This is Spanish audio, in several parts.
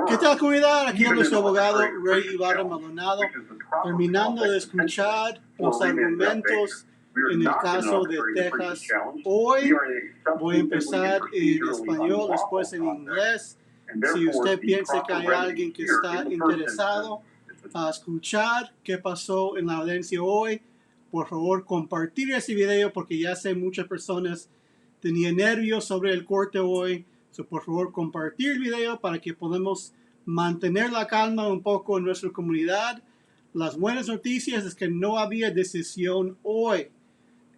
¿Qué tal, comunidad? Aquí es nuestro abogado Ray Ibarra Maldonado, terminando de escuchar los argumentos en el caso de Texas. Hoy voy a empezar en español, después en inglés. Si usted piensa que hay alguien que está interesado a escuchar qué pasó en la audiencia hoy, por favor compartir ese video, porque ya sé muchas personas tenían nervios sobre el corte hoy. Por favor, compartir el video para que podamos mantener la calma un poco en nuestra comunidad. Las buenas noticias es que no había decisión hoy.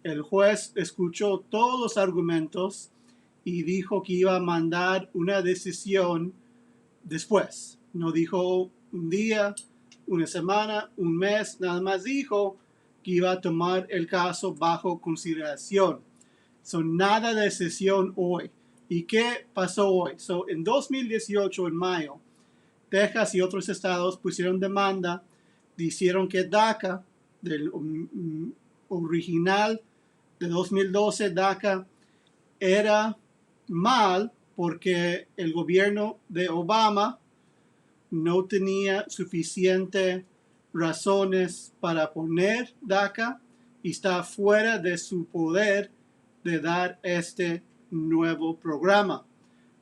El juez escuchó todos los argumentos y dijo que iba a mandar una decisión después. No dijo un día, una semana, un mes, nada más dijo que iba a tomar el caso bajo consideración. Nada de decisión hoy. ¿Y qué pasó hoy? En 2018, en mayo, Texas y otros estados pusieron demanda, dijeron que DACA, del original de 2012, DACA, era mal porque el gobierno de Obama no tenía suficientes razones para poner DACA y está fuera de su poder de dar este nuevo programa.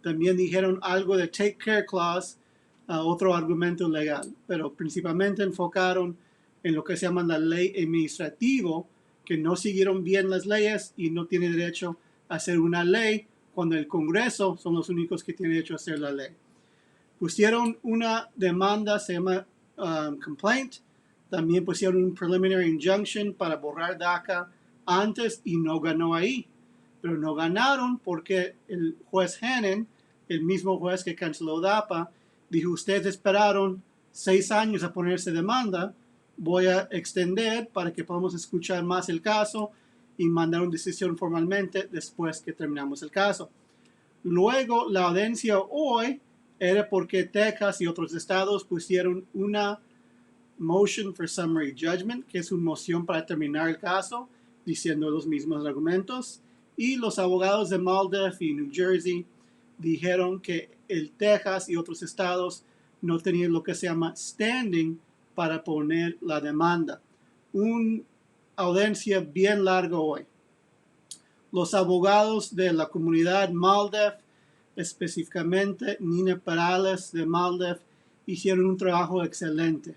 También dijeron algo de Take Care Clause, otro argumento legal, pero principalmente enfocaron en lo que se llama la ley administrativa, que no siguieron bien las leyes y no tienen derecho a hacer una ley cuando el Congreso son los únicos que tienen derecho a hacer la ley. Pusieron una demanda, se llama complaint. También pusieron un preliminary injunction para borrar DACA antes y no ganó ahí. Pero no ganaron porque el juez Hannon, el mismo juez que canceló DACA, dijo: ustedes esperaron 6 años a ponerse demanda, voy a extender para que podamos escuchar más el caso y mandar una decisión formalmente después que terminamos el caso. Luego, la audiencia hoy era porque Texas y otros estados pusieron una motion for summary judgment, que es una moción para terminar el caso, diciendo los mismos argumentos. Y los abogados de Maldef y New Jersey dijeron que el Texas y otros estados no tenían lo que se llama standing para poner la demanda. Una audiencia bien larga hoy. Los abogados de la comunidad Maldef, específicamente Nina Perales de Maldef, hicieron un trabajo excelente.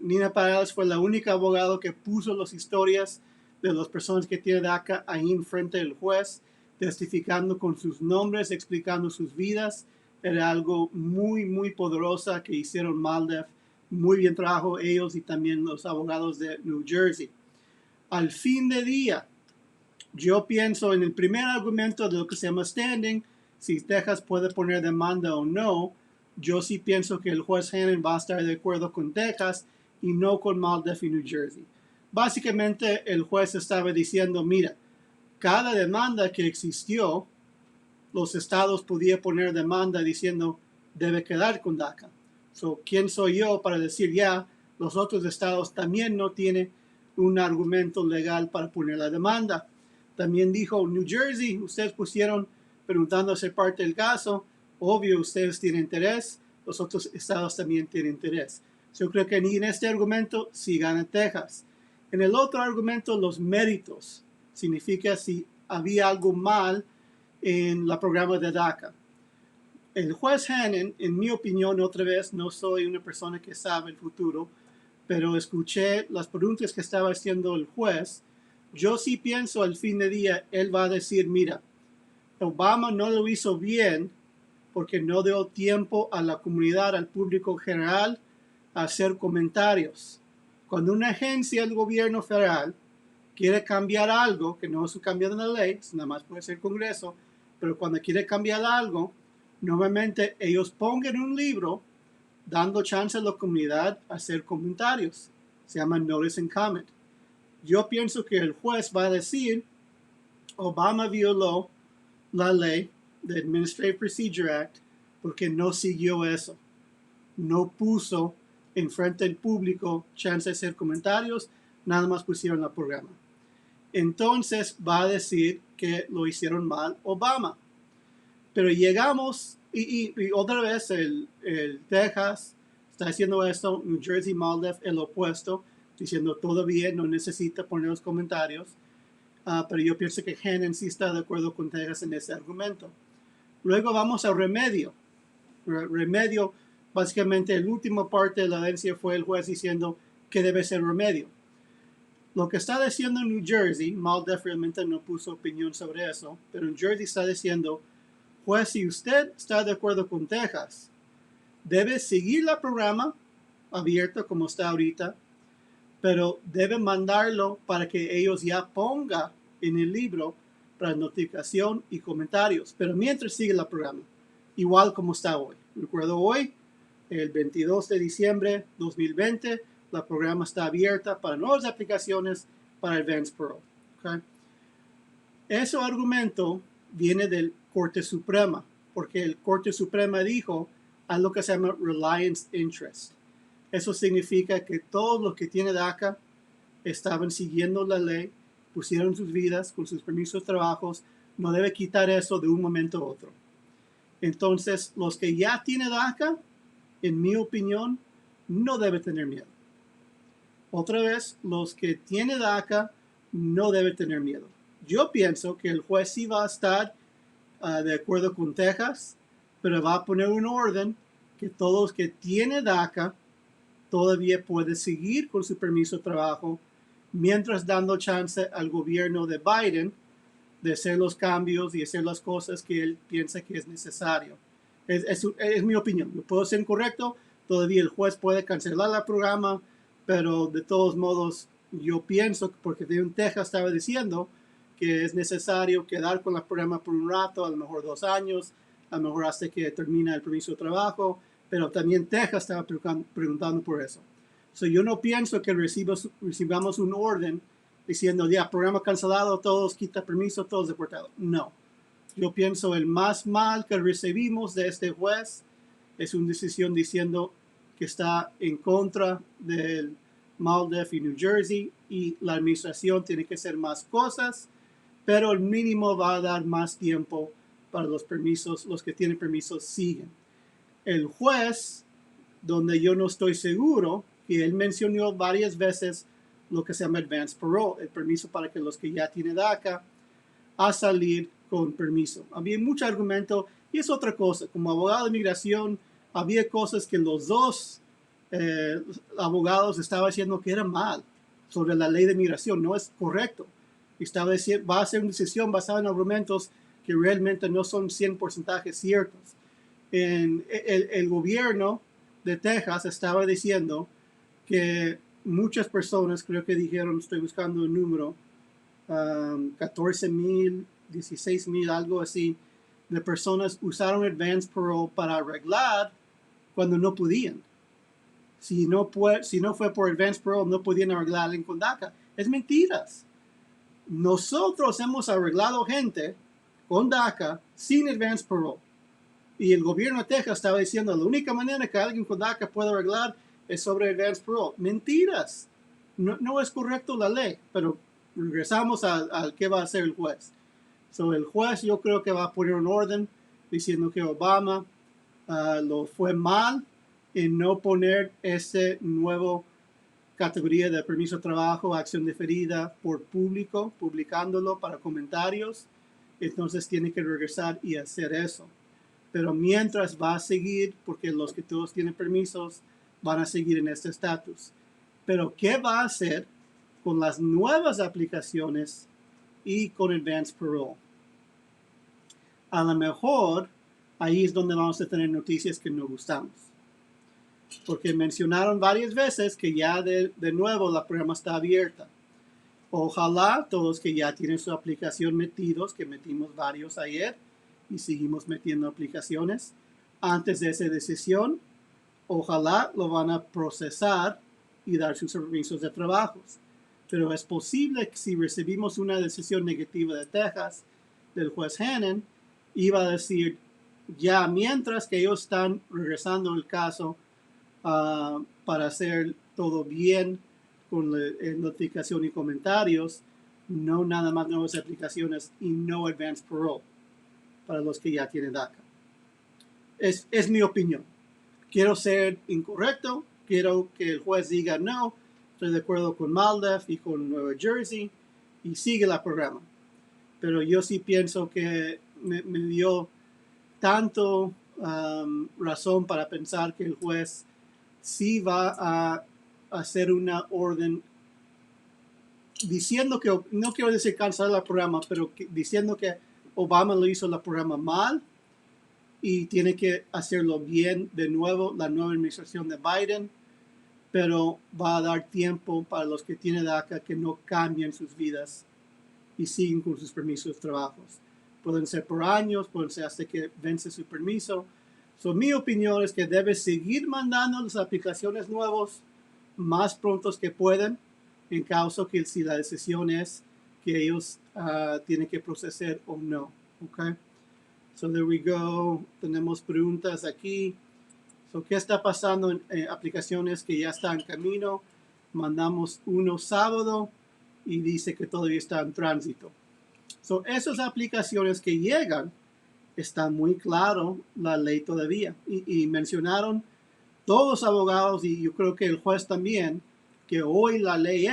Nina Perales fue la única abogada que puso las historias de las personas que tienen DACA ahí enfrente del juez, testificando con sus nombres, explicando sus vidas. Era algo muy, muy poderosa que hicieron Maldef. Muy bien trabajo ellos y también los abogados de New Jersey. Al fin de día, yo pienso en el primer argumento de lo que se llama standing, si Texas puede poner demanda o no. Yo sí pienso que el juez Hannon va a estar de acuerdo con Texas y no con Maldef y New Jersey. Básicamente, el juez estaba diciendo: mira, cada demanda que existió, los estados podían poner demanda diciendo debe quedar con DACA. ¿Quién soy yo para decir ya los otros estados también no tienen un argumento legal para poner la demanda? También dijo New Jersey: ustedes pusieron preguntando a ser parte del caso, obvio ustedes tienen interés, los otros estados también tienen interés. Yo creo que ni en este argumento sí gana Texas. En el otro argumento, los méritos, significa si había algo mal en el programa de DACA. El juez Hannon, en mi opinión, otra vez, no soy una persona que sabe el futuro, pero escuché las preguntas que estaba haciendo el juez. Yo sí pienso al fin de día, él va a decir: mira, Obama no lo hizo bien porque no dio tiempo a la comunidad, al público general, a hacer comentarios. Cuando una agencia del gobierno federal quiere cambiar algo, que no es cambiar la ley, nada más puede ser el Congreso, pero cuando quiere cambiar algo, normalmente ellos pongan un libro dando chance a la comunidad a hacer comentarios. Se llama Notice and Comment. Yo pienso que el juez va a decir: Obama violó la ley de Administrative Procedure Act porque no siguió eso. No puso enfrente del público chance de hacer comentarios, nada más pusieron el programa. Entonces va a decir que lo hicieron mal Obama. Pero llegamos Y otra vez el Texas está haciendo esto, New Jersey, Maldev, el opuesto, diciendo todo bien, no necesita poner los comentarios. Pero yo pienso que Hannon sí está de acuerdo con Tejas en ese argumento. Luego vamos al remedio. Remedio, básicamente, la última parte de la audiencia fue el juez diciendo que debe ser remedio. Lo que está diciendo New Jersey, Maldev realmente no puso opinión sobre eso, pero New Jersey está diciendo, juez, si usted está de acuerdo con Tejas, debe seguir el programa abierto como está ahorita, pero debe mandarlo para que ellos ya pongan en el libro para notificación y comentarios. Pero mientras sigue el programa, igual como está hoy. Recuerdo hoy, el 22 de diciembre 2020, el programa está abierta para nuevas aplicaciones para Advance Pro. ¿Okay? Ese argumento viene del Corte Suprema, porque el Corte Suprema dijo a lo que se llama Reliance Interest. Eso significa que todos los que tienen DACA estaban siguiendo la ley, pusieron sus vidas con sus permisos de trabajos, no debe quitar eso de un momento a otro. Entonces, los que ya tienen DACA, en mi opinión, no deben tener miedo. Otra vez, los que tienen DACA no deben tener miedo. Yo pienso que el juez sí va a estar de acuerdo con Texas, pero va a poner un orden que todos los que tienen DACA todavía pueden seguir con su permiso de trabajo, mientras dando chance al gobierno de Biden de hacer los cambios y hacer las cosas que él piensa que es necesario. Es mi opinión. Yo puedo ser incorrecto, todavía el juez puede cancelar el programa, pero de todos modos yo pienso, porque en Texas estaba diciendo que es necesario quedar con el programa por un rato, a lo mejor 2 años, a lo mejor hasta que termina el permiso de trabajo, pero también Texas estaba preguntando por eso. Yo no pienso que recibamos un orden diciendo, ya, programa cancelado, todos quita permiso, todos deportados. No. Yo pienso el más mal que recibimos de este juez es una decisión diciendo que está en contra del Maldev y New Jersey y la administración tiene que hacer más cosas, pero el mínimo va a dar más tiempo para los permisos, los que tienen permisos siguen. El juez, donde yo no estoy seguro, que él mencionó varias veces lo que se llama Advance Parole, el permiso para que los que ya tienen DACA a salir con permiso. Había mucho argumento y es otra cosa. Como abogado de inmigración, había cosas que los dos abogados estaban diciendo que era mal sobre la ley de inmigración. No es correcto. Estaba diciendo, va a ser una decisión basada en argumentos que realmente no son 100% ciertos. El gobierno de Texas estaba diciendo que muchas personas, creo que dijeron, estoy buscando el número, 14,000, 16,000, algo así, de personas usaron Advance Parole para arreglar cuando no podían. Si no fue por Advance Parole, no podían arreglar con DACA. Es mentiras. Nosotros hemos arreglado gente con DACA sin Advance Parole. Y el gobierno de Texas estaba diciendo, la única manera que alguien con DACA puede arreglar es sobre Advance Parole. Mentiras. No es correcto la ley, pero regresamos al qué va a hacer el juez. El juez yo creo que va a poner un orden diciendo que Obama lo fue mal en no poner ese nuevo categoría de permiso de trabajo, acción diferida por público, publicándolo para comentarios. Entonces tiene que regresar y hacer eso. Pero mientras va a seguir, porque los que todos tienen permisos van a seguir en este estatus. Pero ¿qué va a hacer con las nuevas aplicaciones y con Advance Parole? A lo mejor ahí es donde vamos a tener noticias que nos gustamos. Porque mencionaron varias veces que ya de nuevo la programa está abierta. Ojalá todos que ya tienen su aplicación metidos, que metimos varios ayer y seguimos metiendo aplicaciones, antes de esa decisión, ojalá lo van a procesar y dar sus permisos de trabajos. Pero es posible que si recibimos una decisión negativa de Texas, del juez Hannon, iba a decir, ya mientras que ellos están regresando el caso para hacer todo bien con la notificación y comentarios, no nada más nuevas aplicaciones y no Advance Parole para los que ya tienen DACA. Es mi opinión. Quiero ser incorrecto, quiero que el juez diga no, estoy de acuerdo con Maldef y con Nueva Jersey y sigue la programa. Pero yo sí pienso que me dio tanto razón para pensar que el juez sí va a hacer una orden diciendo que, no quiero decir cancelar el programa, pero diciendo que Obama lo hizo el programa mal y tiene que hacerlo bien de nuevo la nueva administración de Biden, pero va a dar tiempo para los que tienen DACA que no cambien sus vidas y siguen con sus permisos de trabajo. Pueden ser por años, pueden ser hasta que vence su permiso. So, mi opinión es que debe seguir mandando las aplicaciones nuevas más prontos que puedan, en caso que si la decisión es que ellos tienen que procesar o no. Okay? So there we go. Tenemos preguntas aquí. So, ¿qué está pasando en aplicaciones que ya están en camino? Mandamos uno sábado y dice que todavía está en tránsito. So, esas aplicaciones que llegan, está muy claro la ley todavía. Y mencionaron todos los abogados, y yo creo que el juez también, que hoy la ley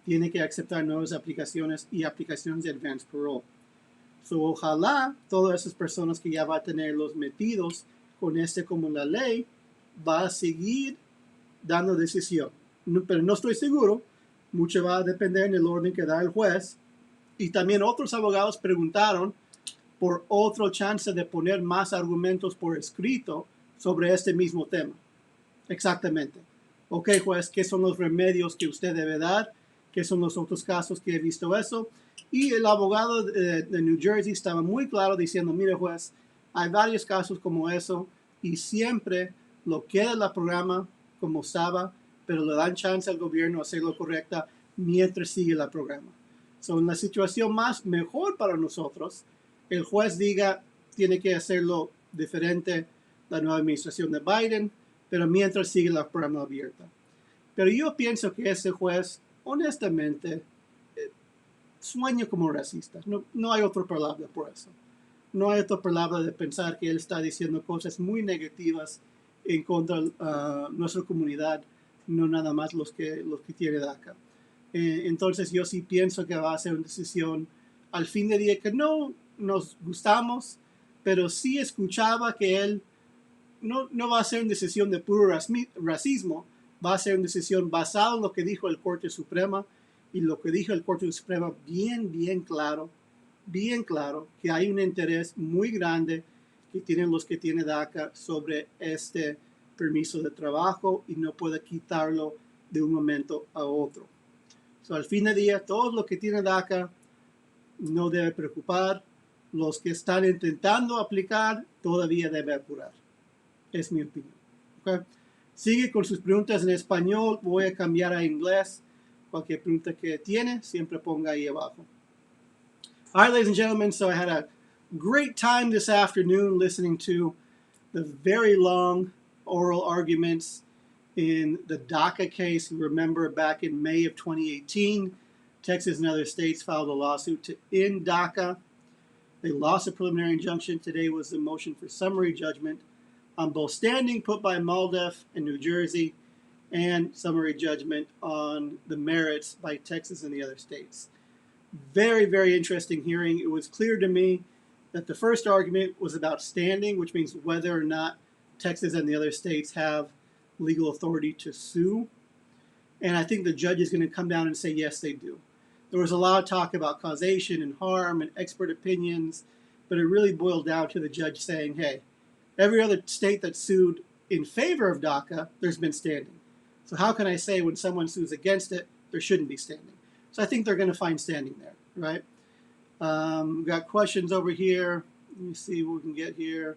tiene que aceptar nuevas aplicaciones y aplicaciones de advance parole. So, ojalá todas esas personas que ya va a tenerlos metidos con como la ley, va a seguir dando decisión. No, pero no estoy seguro. Mucho va a depender en el orden que da el juez. Y también otros abogados preguntaron por otra chance de poner más argumentos por escrito sobre este mismo tema. Exactamente. Ok, juez, ¿qué son los remedios que usted debe dar? ¿Qué son los otros casos que he visto eso? Y el abogado de New Jersey estaba muy claro diciendo, mire juez, hay varios casos como eso y siempre lo queda el programa como estaba, pero le dan chance al gobierno a hacerlo correcta mientras sigue el programa. So, en la situación más mejor para nosotros, el juez diga, tiene que hacerlo diferente la nueva administración de Biden, pero mientras sigue el programa abierta. Pero yo pienso que ese juez, honestamente, sueña como racista. No hay otra palabra por eso. No hay otra palabra de pensar que él está diciendo cosas muy negativas en contra de nuestra comunidad, no nada más los que tienen DACA. Entonces yo sí pienso que va a ser una decisión al fin de día que no nos gustamos, pero sí escuchaba que él no va a ser una decisión de puro racismo, va a ser una decisión basada en lo que dijo el Corte Suprema, y lo que dijo el Corte Suprema bien claro, que hay un interés muy grande que tienen los que tienen DACA sobre este permiso de trabajo y no puede quitarlo de un momento a otro. So, al fin de día, todos los que tienen DACA no debe preocupar. Los que están intentando aplicar todavía debe apurar. Es mi opinión. Okay. Sigue con sus preguntas en español. Voy a cambiar a inglés. Cualquier pregunta que tiene, siempre ponga ahí abajo. All right, ladies and gentlemen, so I had a great time this afternoon listening to the very long oral arguments in the DACA case. You remember back in May of 2018, Texas and other states filed a lawsuit to end DACA. They lost a preliminary injunction. Today was the motion for summary judgment on both standing put by Maldef in New Jersey and summary judgment on the merits by Texas and the other states. Very, very interesting hearing. It was clear to me that the first argument was about standing, which means whether or not Texas and the other states have legal authority to sue. And I think the judge is going to come down and say, yes, they do. There was a lot of talk about causation and harm and expert opinions, but it really boiled down to the judge saying, hey, every other state that sued in favor of DACA, there's been standing. So how can I say when someone sues against it, there shouldn't be standing? So I think they're going to find standing there, right? We've got questions over here. Let me see what we can get here.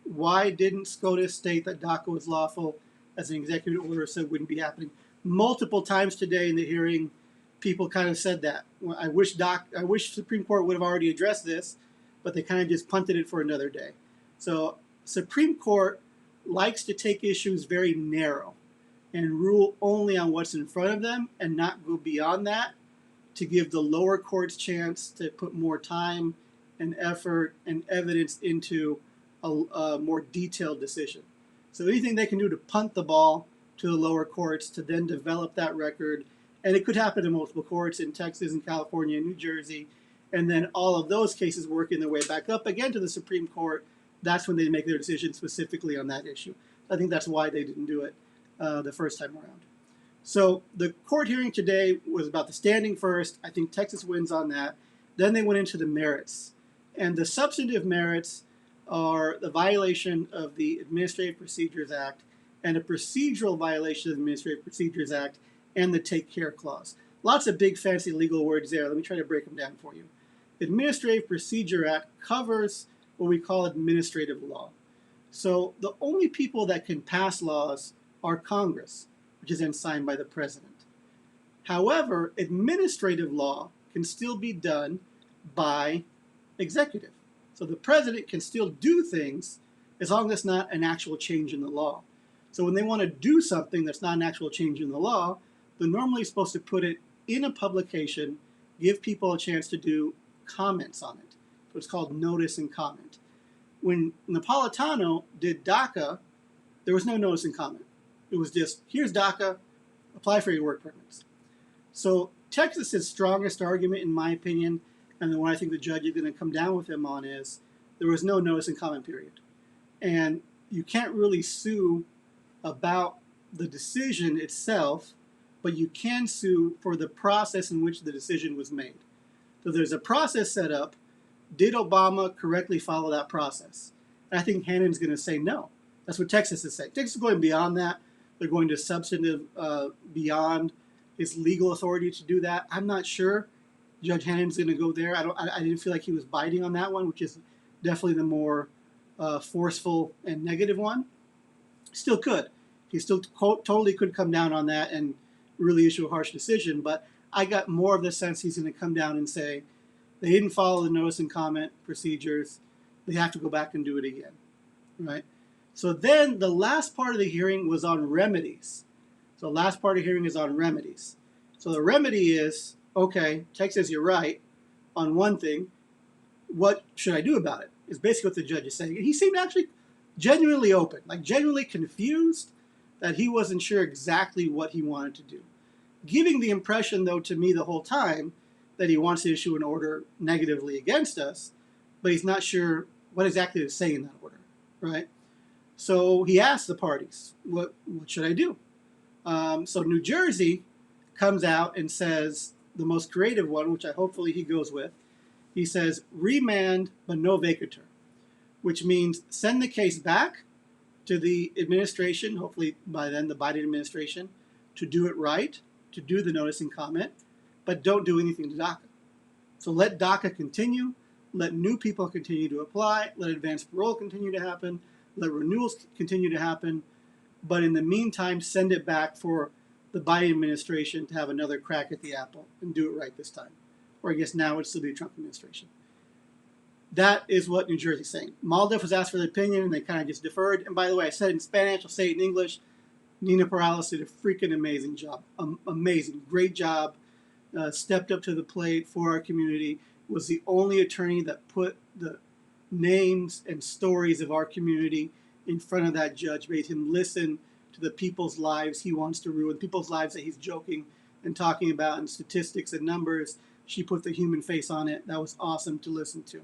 Why didn't SCOTUS state that DACA was lawful as an executive order so it wouldn't be happening? Multiple times today in the hearing, people kind of said that. I wish Supreme Court would have already addressed this, but they kind of just punted it for another day. So Supreme Court likes to take issues very narrow and rule only on what's in front of them and not go beyond that to give the lower courts chance to put more time and effort and evidence into a more detailed decision. So anything they can do to punt the ball to the lower courts to then develop that record, and it could happen in multiple courts in Texas and California and New Jersey, and then all of those cases working their way back up again to the Supreme Court. That's when they make their decision specifically on that issue. I think that's why they didn't do it the first time around. So the court hearing today was about the standing first. I think Texas wins on that. Then they went into the merits. And the substantive merits are the violation of the Administrative Procedures Act and a procedural violation of the Administrative Procedures Act and the Take Care Clause. Lots of big fancy legal words there. Let me try to break them down for you. The Administrative Procedure Act covers what we call administrative law. So the only people that can pass laws are Congress, which is then signed by the president. However, administrative law can still be done by executive. So the president can still do things as long as it's not an actual change in the law. So when they want to do something that's not an actual change in the law, they're normally supposed to put it in a publication, give people a chance to do comments on it. So it's called notice and comment. When Napolitano did DACA, there was no notice and comment. It was just, here's DACA, apply for your work permits. So Texas's strongest argument, in my opinion, and the one I think the judge is going to come down with him on, is there was no notice and comment period. And you can't really sue about the decision itself, but you can sue for the process in which the decision was made. So there's a process set up. Did Obama correctly follow that process? And I think Hannon's going to say no. That's what Texas is saying. Texas is going beyond that. They're going to substantive beyond his legal authority to do that. I'm not sure Judge Hannon's going to go there. I didn't feel like he was biting on that one, which is definitely the more forceful and negative one. Still could. He still totally could come down on that and really issue a harsh decision. But I got more of the sense he's going to come down and say they didn't follow the notice and comment procedures. They have to go back and do it again, right? So then the last part of the hearing was on remedies. So the last part of the hearing is on remedies. So the remedy is, okay, Texas, you're right on one thing. What should I do about it? Is basically what the judge is saying. And he seemed actually genuinely open, like genuinely confused that he wasn't sure exactly what he wanted to do. Giving the impression, though, to me the whole time that he wants to issue an order negatively against us, but he's not sure what exactly to say in that order, right? So he asked the parties, what should I do? So New Jersey comes out and says, the most creative one, which hopefully he goes with, he says, remand but no vacatur, which means send the case back to the administration, hopefully by then the Biden administration, to do it right, to do the notice and comment, but don't do anything to DACA. So let DACA continue, let new people continue to apply, let advanced parole continue to happen, let renewals continue to happen, but in the meantime, send it back for the Biden administration to have another crack at the apple and do it right this time. Or I guess now it's still the Trump administration. That is what New Jersey's saying. Maldiv was asked for their opinion, and they kind of just deferred. And by the way, I said it in Spanish, I'll say it in English. Nina Perales did a freaking amazing job. Amazing. Great job. Stepped up to the plate for our community. Was the only attorney that put the names and stories of our community in front of that judge, made him listen to the people's lives he wants to ruin, people's lives that he's joking and talking about, and statistics and numbers. She put the human face on it. That was awesome to listen to.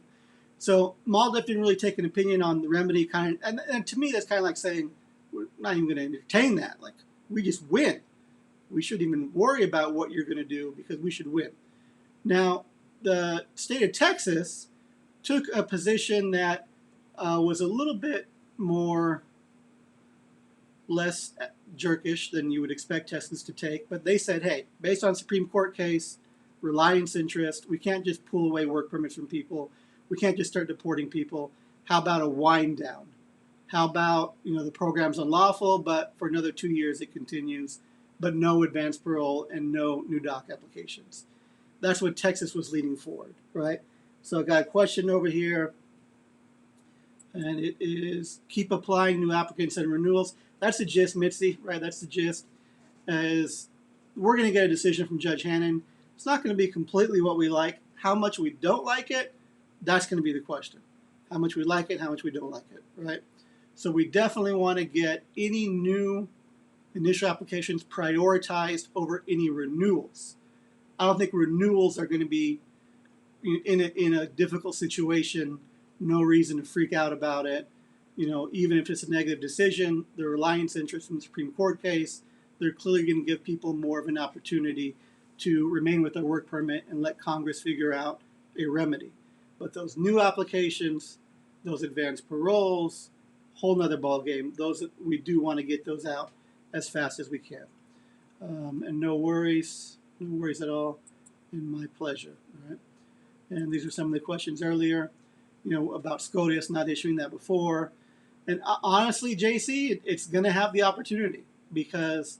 So Maldiv didn't really take an opinion on the remedy, and to me that's kind of like saying we're not even going to entertain that. Like, we just win. We shouldn't even worry about what you're going to do because we should win. Now, the state of Texas took a position that was a little bit less jerkish than you would expect Texas to take, but they said, hey, based on Supreme Court case, reliance interest, we can't just pull away work permits from people. We can't just start deporting people. How about a wind down? How about, the program's unlawful, but for another 2 years it continues, but no advanced parole and no new DACA applications. That's what Texas was leading forward, right? So I got a question over here, and it is keep applying new applicants and renewals. That's the gist, Mitzi, right? That's the gist. Is we're going to get a decision from Judge Hannon. It's not going to be completely what we like. How much we don't like it, that's going to be the question. how much we like it, how much we don't like it, right? So we definitely want to get any new initial applications prioritized over any renewals. I don't think renewals are going to be in a difficult situation. No reason to freak out about it. Even if it's a negative decision, the reliance interest in the Supreme Court case, they're clearly going to give people more of an opportunity to remain with their work permit and let Congress figure out a remedy. But those new applications, those advanced paroles, whole nother ballgame. Those, we do want to get those out as fast as we can. And no worries at all, and my pleasure. All right. And these are some of the questions earlier, about SCOTUS not issuing that before. And honestly, JC, it's going to have the opportunity, because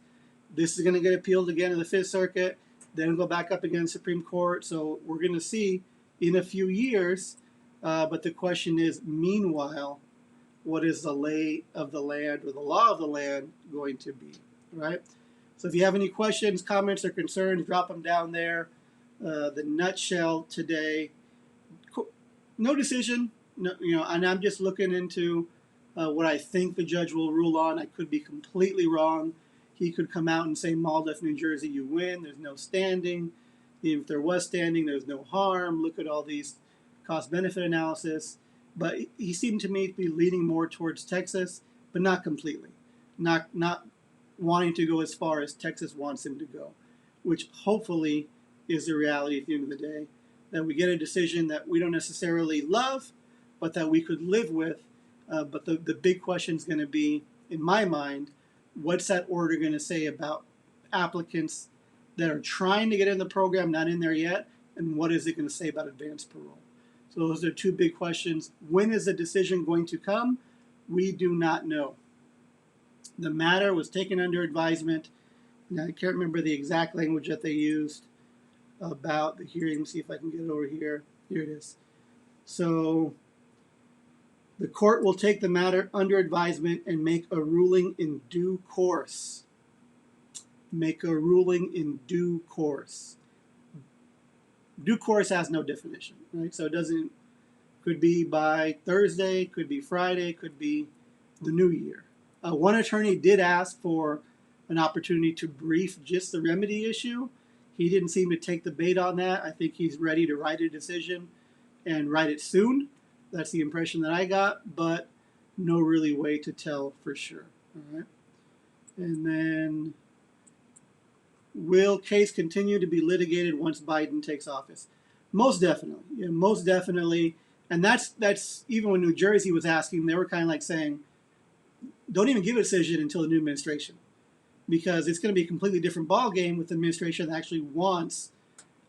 this is going to get appealed again in the Fifth Circuit, then go back up against the Supreme Court. So we're going to see in a few years. But the question is, meanwhile, what is the lay of the land, or the law of the land, going to be, right? So if you have any questions, comments, or concerns, drop them down there. The nutshell today, no decision, and I'm just looking into what I think the judge will rule on. I could be completely wrong. He could come out and say, Maldiff, New Jersey, you win. There's no standing. Even if there was standing, there's no harm. Look at all these cost-benefit analysis. But he seemed to me to be leaning more towards Texas, but not completely. Not wanting to go as far as Texas wants him to go, which hopefully is the reality at the end of the day, that we get a decision that we don't necessarily love, but that we could live with. But the big question is going to be, in my mind, what's that order going to say about applicants that are trying to get in the program, not in there yet, and what is it going to say about advanced parole? So those are two big questions. When is the decision going to come? We do not know. The matter was taken under advisement. Now, I can't remember the exact language that they used about the hearing. Let me see if I can get it over here. Here it is. So the court will take the matter under advisement and make a ruling in due course. Make a ruling in due course. Due course has no definition, right? So it doesn't, could be by Thursday, could be Friday, could be the new year. One attorney did ask for an opportunity to brief just the remedy issue. He didn't seem to take the bait on that. I think he's ready to write a decision and write it soon. That's the impression that I got, but no really way to tell for sure. All right. And then, will case continue to be litigated once Biden takes office? Most definitely. Yeah, most definitely. And that's even when New Jersey was asking, they were kind of like saying, don't even give a decision until the new administration, because it's going to be a completely different ballgame with the administration that actually wants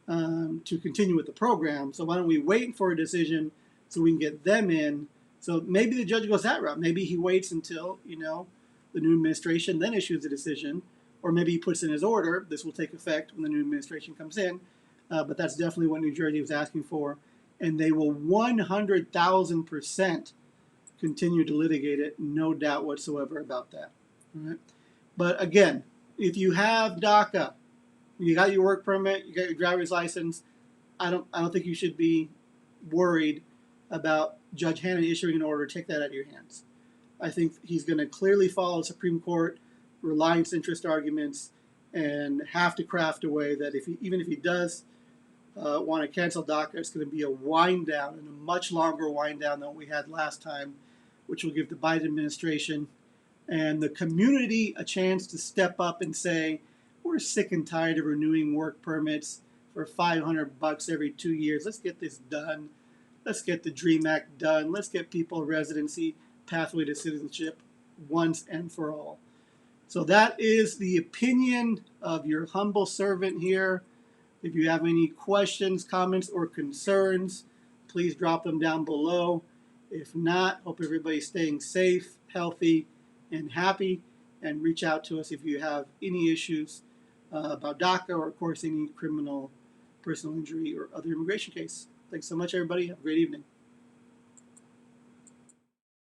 to continue with the program. So why don't we wait for a decision so we can get them in? So maybe the judge goes that route. Maybe he waits until, the new administration then issues a decision, or maybe he puts in his order. This will take effect when the new administration comes in. But that's definitely what New Jersey was asking for. And they will 100,000% continue to litigate it. No doubt whatsoever about that. All right? But again, if you have DACA, you got your work permit, you got your driver's license, I don't think you should be worried about Judge Hannon issuing an order to take that out of your hands. I think he's going to clearly follow the Supreme Court reliance interest arguments and have to craft a way that even if he does want to cancel DACA, it's going to be a wind down, and a much longer wind down than what we had last time, which will give the Biden administration and the community a chance to step up and say, we're sick and tired of renewing work permits for $500 every 2 years. Let's get this done. Let's get the DREAM Act done. Let's get people residency, pathway to citizenship once and for all. So that is the opinion of your humble servant here. If you have any questions, comments, or concerns, please drop them down below. If not, hope everybody's staying safe, healthy, and happy. And reach out to us if you have any issues about DACA, or, of course, any criminal, personal injury, or other immigration case. Thanks so much, everybody. Have a great evening.